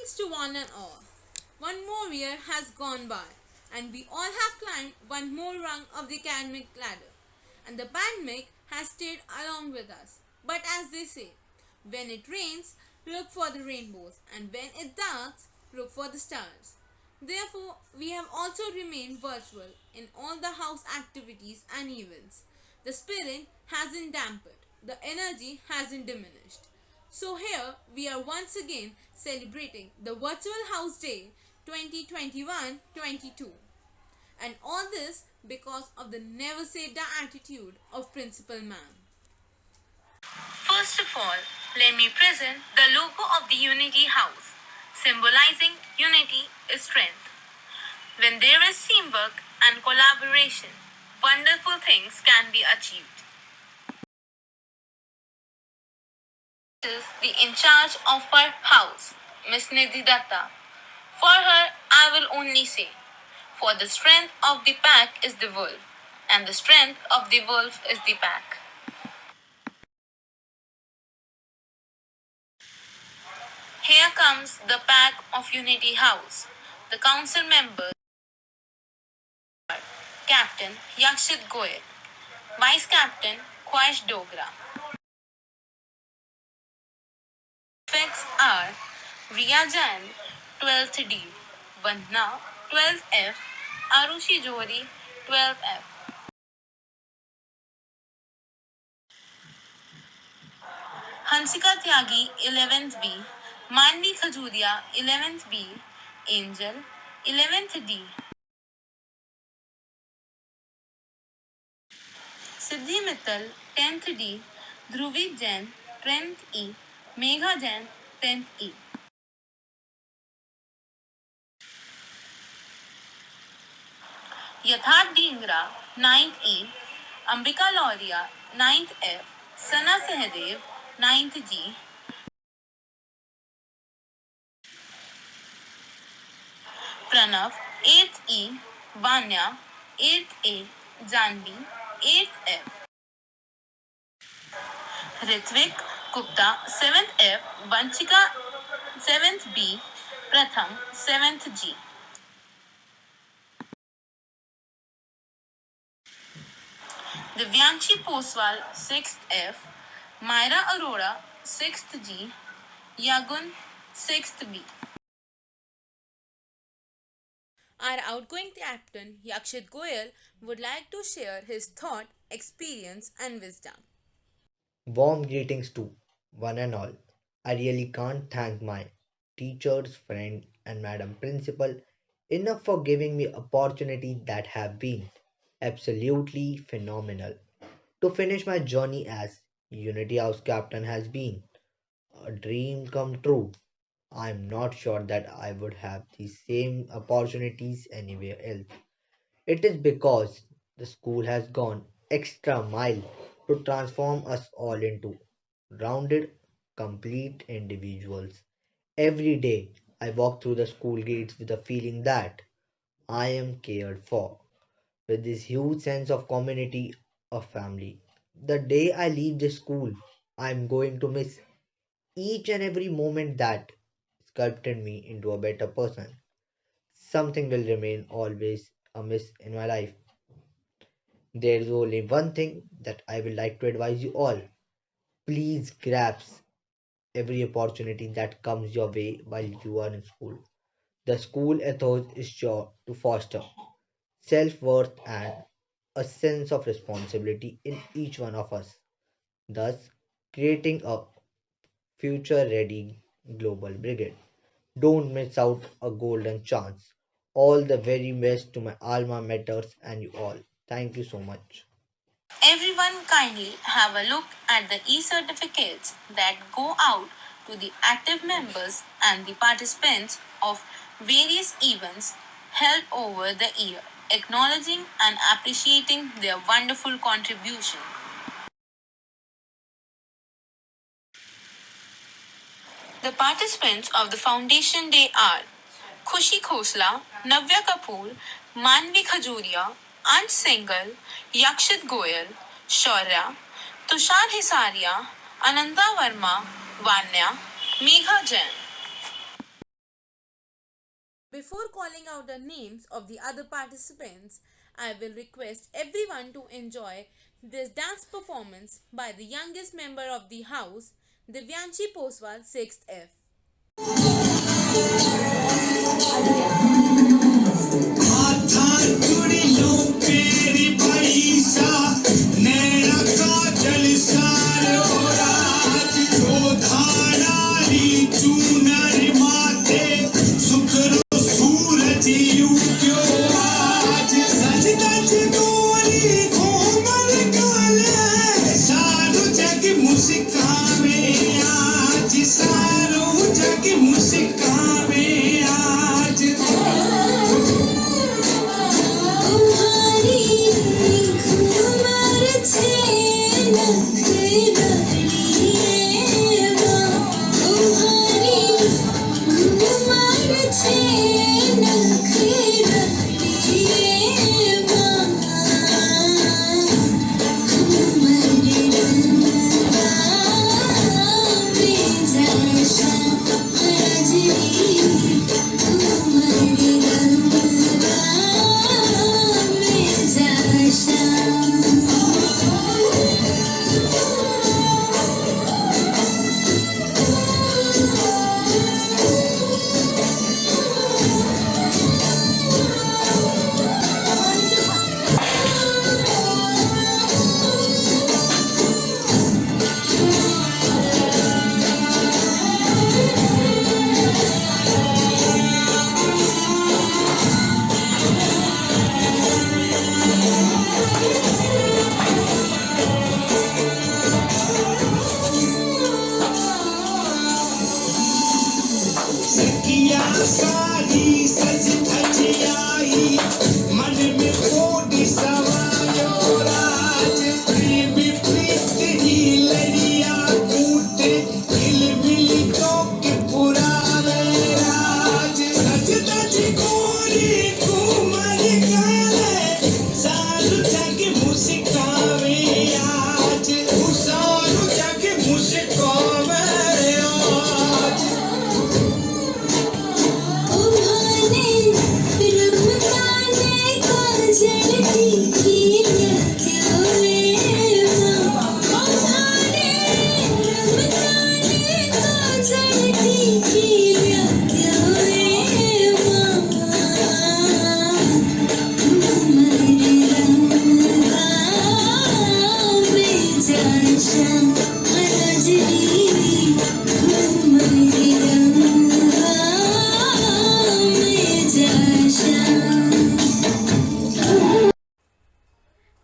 Greetings to one and all. One more year has gone by, and we all have climbed one more rung of the academic ladder. And the pandemic has stayed along with us. But as they say, when it rains, look for the rainbows, and when it darks, look for the stars. Therefore, we have also remained virtual in all the house activities and events. The spirit hasn't dampened, the energy hasn't diminished. So here we are once again celebrating the Virtual House Day 2021-22. And all this because of the never say die attitude of Principal Ma'am. First of all, let me present the logo of the Unity House, symbolizing unity is strength. When there is teamwork and collaboration, wonderful things can be achieved. Is the in charge of our house, Miss Nidhi Datta. For her, I will only say, for the strength of the pack is the wolf, and the strength of the wolf is the pack. Here comes the pack of Unity House. The council members are Captain Yakshit Goyal, Vice Captain Khwahish Dogra. Prefects are Riya Jain, 12th D, Vandna, 12th F, Arushi Johari, 12th F. Hansika Tyagi, 11th B, Manvi Khajuria, 11th B, Angel, 11th D, Siddhi Mittal, 10th D, Dhruvi Jain, 10th E, Megha Jain, 10th E. Yatharth Dhingra, 9th E, Ambika Lauria, 9th F, Sana Sehdev, 9th G, Pranav, 8th E, Vanya, 8th A, Janvi, 8th F, Ritvik Gupta, 7th F, Vanchika, 7th B, Pratham, 7th G. Divyanshi Poswal, 6th F, Myra Arora, 6th G, Yagun, 6th B. Our outgoing captain, Yakshit Goyal, would like to share his thought, experience, and wisdom. Warm greetings to one and all. I really can't thank my teachers, friend, and Madam Principal enough for giving me opportunities that have been absolutely phenomenal. To finish my journey as Unity House captain has been a dream come true. I'm not sure that I would have the same opportunities anywhere else. It is because the school has gone extra mile to transform us all into rounded, complete individuals. Every day I walk through the school gates with a feeling that I am cared for, with this huge sense of community, of family. The day I leave this school, I am going to miss each and every moment that sculpted me into a better person. Something will remain always a miss in my life. There is only one thing that I would like to advise you all. Please grasp every opportunity that comes your way while you are in school. The school ethos is sure to foster self worth and a sense of responsibility in each one of us, thus creating a future ready global brigade. Don't miss out a golden chance. All the very best to my alma maters and you all. Thank you so much. Everyone kindly have a look at the e-certificates that go out to the active members and the participants of various events held over the year, acknowledging and appreciating their wonderful contribution. The participants of the Foundation Day are Khushi Khosla, Navya Kapoor, Manvi Khajuria, Ansh Singhal, Yakshit Goyal, Shaurya, Tushar Hisaria, Ananda Verma, Vanya, Megha Jain. Before calling out the names of the other participants, I will request everyone to enjoy this dance performance by the youngest member of the house, Divyanshi Poswal, 6th F.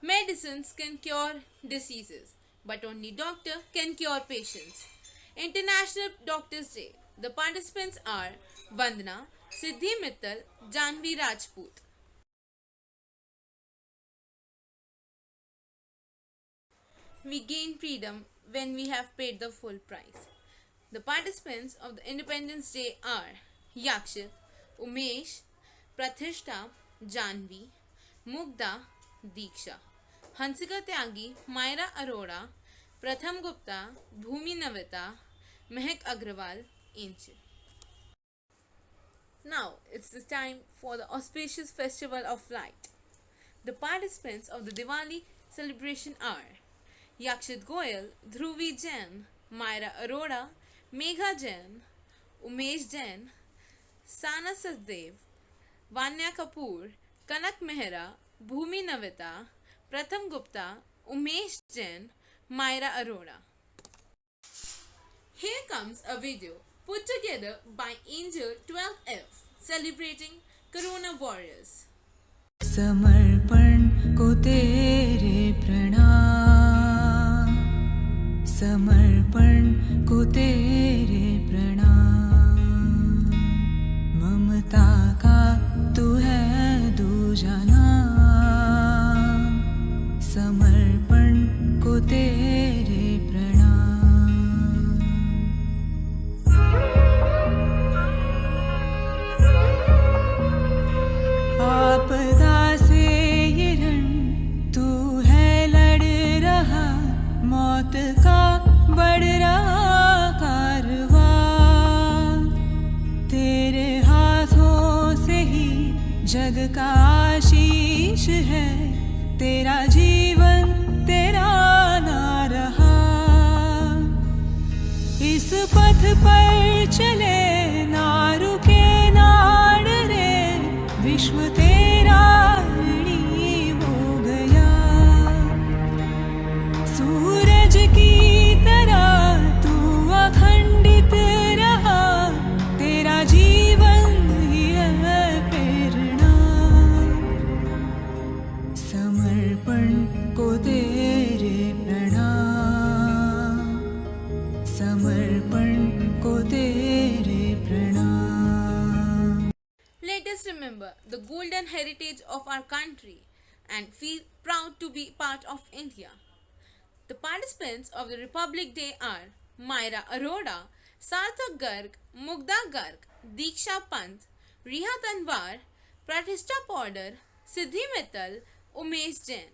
Medicines can cure diseases, but only doctor can cure patients. International Doctors Day. The participants are Vandana, Siddhi Mittal, Janvi Rajput. We gain freedom when we have paid the full price. The participants of the Independence Day are Yakshit, Umesh, Prathishta, Janvi, Mugda, Diksha, Hansika Tyagi, Myra Arora, Pratham Gupta, Bhumi Navita, Mehak Agrawal, Angel. Now it's the time for the auspicious festival of light. The participants of the Diwali celebration are Yakshit Goyal, Dhruvi Jain, Myra Arora, Megha Jain, Umesh Jain, Sana Saddev, Vanya Kapoor, Kanak Mehra, Bhumi Navita, Pratham Gupta, Umesh Jain, Myra Arora. Here comes a video put together by Angel 12F celebrating Corona Warriors. समर्पण को तेरे प्रणाम, समर्पण को तेरे प्रणाम, ममता का तू है दूजा नाम, समर्पण को तेरे प्रणाम। आपदा से ये रण तू है लड़ रहा, मौत का बढ़ रहा कारवां, का आशीष है, तेरा जीवन तेरा ना रहा। इस पथ पर चले ना रुके ना डरे, विश्व तेरा ऋणी हो गया। सूरज की तरह तू अखंडित रहा, तेरा जीवन ही है प्रेरणा। समर्पण को तेरे प्रणाम, समर्पण को तेरे प्रणाम। Let us remember the golden heritage of our country and feel proud to be part of India. The participants of the Republic Day are Myra Arora, Sarthak Garg, Mugdha Garg, Diksha Pant, Riha Tanwar, Pratishta Powder, Siddhi Mittal, Umesh Jain.